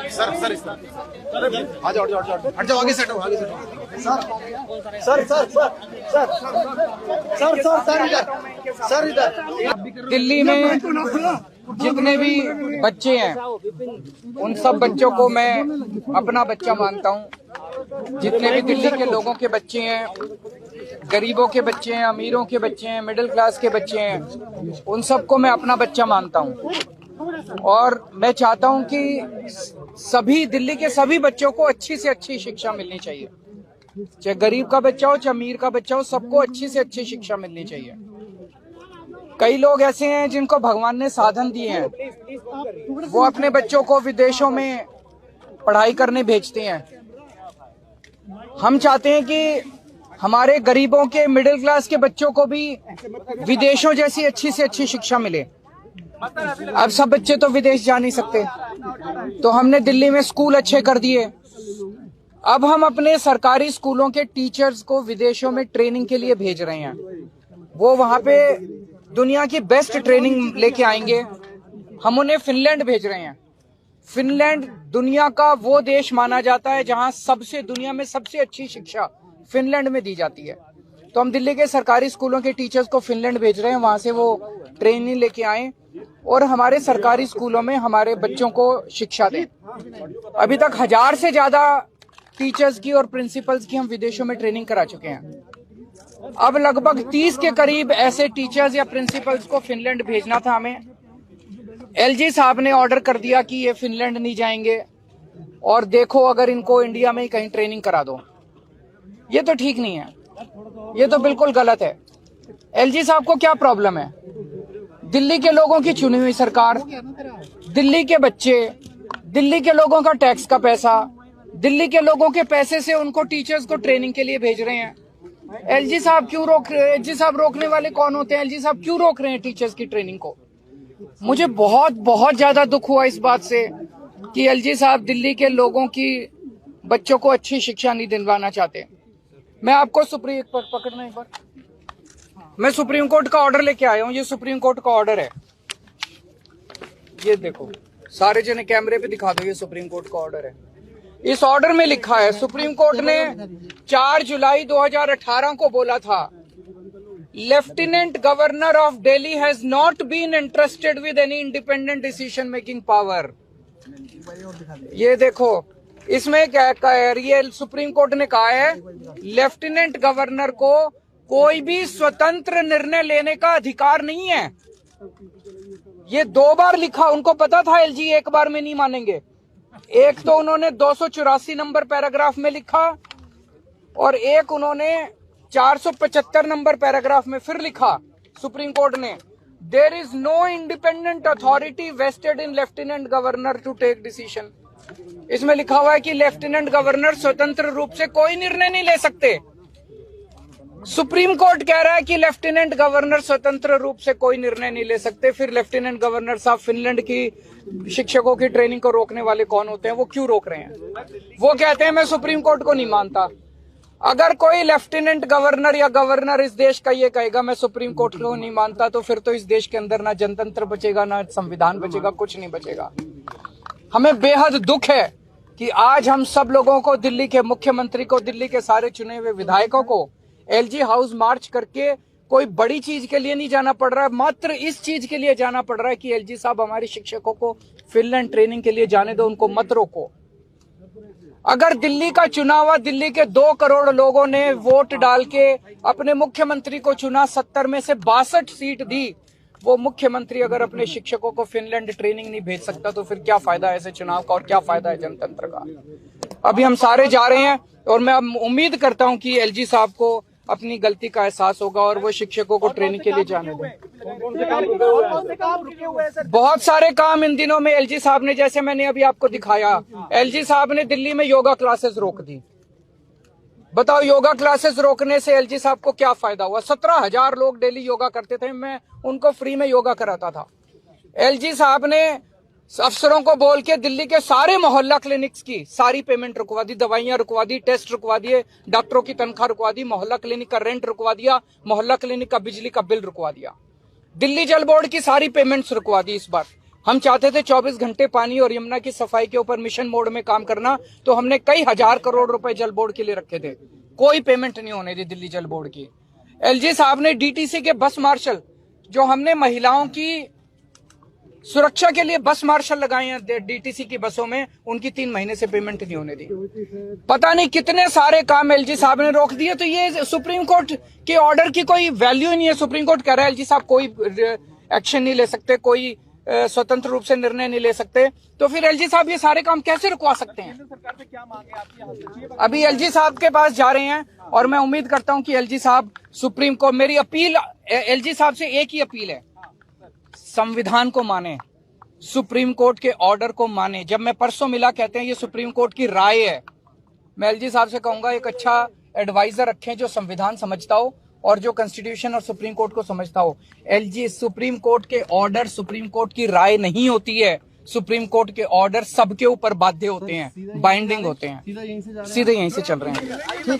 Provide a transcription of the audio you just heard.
Sir sir आ जाओ हट जाओ आगे से हटो सर इधर। दिल्ली में जितने भी बच्चे हैं उन सब बच्चों को मैं अपना बच्चा मानता हूं। जितने भी दिल्ली के लोगों के बच्चे हैं, गरीबों के बच्चे हैं, अमीरों के बच्चे हैं, मिडिल क्लास के बच्चे हैं, उन सबको मैं अपना बच्चा मानता हूं। और मैं चाहता हूं कि सभी दिल्ली के सभी बच्चों को अच्छी से अच्छी शिक्षा मिलनी चाहिए। चाहे गरीब का बच्चा हो, चाहे अमीर का बच्चा हो, सबको अच्छी से अच्छी शिक्षा मिलनी चाहिए। कई लोग ऐसे हैं जिनको भगवान ने साधन दिए हैं, वो अपने बच्चों को विदेशों में पढ़ाई करने भेजते हैं। हम चाहते हैं कि हमारे गरीबों के, मिडिल क्लास के बच्चों को भी विदेशों जैसी अच्छी से अच्छी शिक्षा मिले। अब सब बच्चे तो विदेश जा नहीं सकते, तो हमने दिल्ली में स्कूल अच्छे कर दिए। अब हम अपने सरकारी स्कूलों के टीचर्स को विदेशों में ट्रेनिंग के लिए भेज रहे हैं। वो वहां पे दुनिया की बेस्ट ट्रेनिंग लेके आएंगे। हम उन्हें फिनलैंड भेज रहे हैं। फिनलैंड दुनिया का वो देश माना जाता है जहां दुनिया में सबसे अच्छी शिक्षा फिनलैंड में दी जाती है। तो हम दिल्ली के सरकारी स्कूलों के टीचर्स को फिनलैंड भेज रहे हैं, वहां से वो ट्रेनिंग लेके आए और हमारे सरकारी स्कूलों में हमारे बच्चों को शिक्षा दें। अभी तक 1000 से ज्यादा टीचर्स की और प्रिंसिपल्स की हम विदेशों में ट्रेनिंग करा चुके हैं। अब लगभग 30 के करीब ऐसे टीचर्स या प्रिंसिपल्स को फिनलैंड भेजना था हमें। एलजी साहब ने ऑर्डर कर दिया कि ये फिनलैंड नहीं जाएंगे और देखो अगर इनको इंडिया में ही कहीं ट्रेनिंग करा दो। ये तो ठीक नहीं है, ये तो बिल्कुल गलत है। एलजी साहब को क्या प्रॉब्लम है? दिल्ली के लोगों की चुनी हुई सरकार, दिल्ली के बच्चे, दिल्ली के लोगों का टैक्स का पैसा, दिल्ली के लोगों के पैसे से उनको टीचर्स को ट्रेनिंग के लिए भेज रहे हैं। एलजी साहब क्यों रोक रहे हैं? एलजी साहब रोकने वाले कौन होते हैं? एलजी साहब क्यों रोक रहे हैं टीचर्स की ट्रेनिंग को? मुझे बहुत ज्यादा दुख हुआ इस बात से कि एलजी साहब दिल्ली के लोगों की बच्चों को अच्छी शिक्षा नहीं दिलवाना चाहते। मैं आपको सुप्रीम कोर्ट पकड़ना एक बार, मैं सुप्रीम कोर्ट का ऑर्डर लेके आया हूं। ये सुप्रीम कोर्ट का ऑर्डर है, ये देखो, सारे जने कैमरे पे दिखा दो, ये सुप्रीम कोर्ट का ऑर्डर है। इस ऑर्डर में लिखा है, सुप्रीम कोर्ट ने 4 जुलाई 2018 को बोला था, lieutenant governor of Delhi has not been interested with any independent decision making power. ये देखो, इसमें क्या है, ये सुप्रीम कोर्ट ने कहा है लेफ्टिनेंट गवर्नर को कोई भी स्वतंत्र निर्णय लेने का अधिकार नहीं है। ये 2 बार लिखा, उनको पता था एलजी एक बार में नहीं मानेंगे। एक तो उन्होंने 284 नंबर पैराग्राफ में लिखा और एक उन्होंने 475 नंबर पैराग्राफ में फिर लिखा सुप्रीम कोर्ट ने, there is no independent authority vested in lieutenant governor to take decision. इसमें लिखा हुआ है कि लेफ्टिनेंट गवर्नर स्वतंत्र रूप से कोई निर्णय नहीं ले सकते। सुप्रीम कोर्ट कह रहा है कि लेफ्टिनेंट गवर्नर स्वतंत्र रूप से कोई निर्णय नहीं ले सकते। फिर लेफ्टिनेंट गवर्नर साहब फिनलैंड की शिक्षकों की ट्रेनिंग को रोकने वाले कौन होते हैं? वो क्यों रोक रहे हैं? वो कहते हैं मैं सुप्रीम कोर्ट को नहीं मानता। अगर कोई लेफ्टिनेंट गवर्नर या गवर्नर इस देश का ये कहेगा मैं सुप्रीम कोर्ट को नहीं मानता, तो फिर तो इस देश के अंदर ना जनतंत्र बचेगा, ना संविधान बचेगा, कुछ नहीं बचेगा। हमें बेहद दुख है कि आज हम सब लोगों को, दिल्ली के मुख्यमंत्री को, दिल्ली के सारे चुने हुए विधायकों को एलजी हाउस मार्च करके कोई बड़ी चीज के लिए नहीं जाना पड़ रहा है, मात्र इस चीज के लिए जाना पड़ रहा है कि एलजी साहब हमारे शिक्षकों को फिनलैंड ट्रेनिंग के लिए जाने दो, उनको मत रोको। अगर दिल्ली का चुनाव हुआ, दिल्ली के 2 करोड़ लोगों ने वोट डाल के अपने मुख्यमंत्री को चुना, 70 में से 62 सीट दी, वो मुख्यमंत्री अगर अपने शिक्षकों को फिनलैंड ट्रेनिंग नहीं भेज सकता तो फिर क्या फायदा है ऐसे चुनाव का और क्या फायदा है जनतंत्र का? अभी हम सारे जा रहे हैं और मैं उम्मीद करता हूं कि एलजी साहब को अपनी गलती का एहसास होगा और वो शिक्षकों को ट्रेनिंग के लिए जाने दें। बहुत सारे काम इन दिनों में एलजी साहब ने, जैसे मैंने अभी आपको दिखाया, एलजी साहब ने दिल्ली में योगा क्लासेस रोक दी। बताओ, योगा क्लासेस रोकने से एलजी साहब को क्या फायदा हुआ? 17,000 लोग डेली योगा करते थे, मैं उनको फ्री में योगा कराता था। एलजी साहब ने अफसरों को बोल के दिल्ली के सारे मोहल्ला क्लिनिक्स की सारी पेमेंट रुकवा दी, दवाइयां रुकवा दी, टेस्ट रुकवा दिए, डॉक्टरों की तनख्वाह रुकवा दी, मोहल्ला क्लिनिक का रेंट रुकवा दिया, मोहल्ला क्लिनिक का बिजली का बिल रुकवा दिया। दिल्ली जल बोर्ड की सारी पेमेंट्स रुकवा दी इस बार। हम चाहते थे 24 घंटे पानी और यमुना की सफाई के ऊपर मिशन मोड में काम करना, तो हमने कई हजार करोड़ रुपए जल बोर्ड के लिए रखे थे, कोई पेमेंट नहीं होने दी दिल्ली जल बोर्ड की। एलजी साहब ने डीटीसी के बस मार्शल, जो हमने महिलाओं की सुरक्षा के लिए बस मार्शल लगाए हैं डीटीसी की बसों में, उनकी 3 महीने से पेमेंट नहीं होने दी। पता नहीं कितने सारे काम एलजी साहब ने रोक दिए। तो ये सुप्रीम कोर्ट के ऑर्डर की कोई वैल्यू ही नहीं है। सुप्रीम कोर्ट कह रहा है एलजी साहब कोई एक्शन नहीं ले सकते, कोई स्वतंत्र रूप से निर्णय नहीं ले सकते, तो फिर एलजी साहब ये सारे काम कैसे रुकवा सकते हैं? सरकार से क्या मांगे आपकी? अभी एलजी साहब के पास जा रहे हैं और मैं उम्मीद करता हूं कि एलजी साहब सुप्रीम कोर्ट, मेरी अपील एलजी साहब से एक ही अपील है, संविधान को माने, सुप्रीम कोर्ट के ऑर्डर को माने। जब मैं परसों मिला, कहते हैं ये सुप्रीम कोर्ट की राय है। मैं एलजी साहब से कहूंगा एक अच्छा एडवाइजर रखें जो संविधान समझता हो और जो कॉन्स्टिट्यूशन और सुप्रीम कोर्ट को समझता हो। एलजी, सुप्रीम कोर्ट के ऑर्डर सुप्रीम कोर्ट की राय नहीं होती है। सुप्रीम कोर्ट के ऑर्डर सबके ऊपर बाध्य होते हैं, बाइंडिंग होते हैं। सीधे यहीं से चल रहे हैं।